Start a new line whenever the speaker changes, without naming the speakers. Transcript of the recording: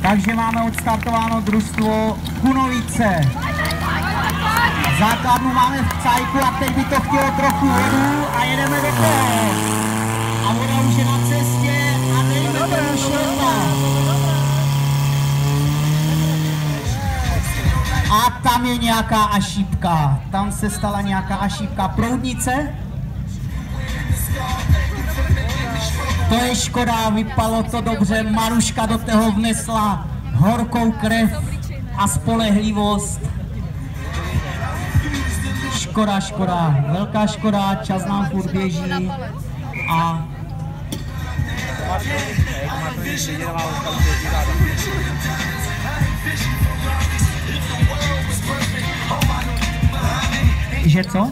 Takže máme odstartováno družstvo Kunovice. Základnu máme v cajku a teď by to chtělo trochu vodu a jedeme do toho. A voda už je na cestě a dejme tomu šlota. A tam je nějaká ašípka. Tam se stala nějaká ašípka. Proudnice? To je škoda, vypalo to dobře. Maruška do toho vnesla horkou krev a spolehlivost. Škoda, škoda, velká škoda, čas nám furt běží a že co?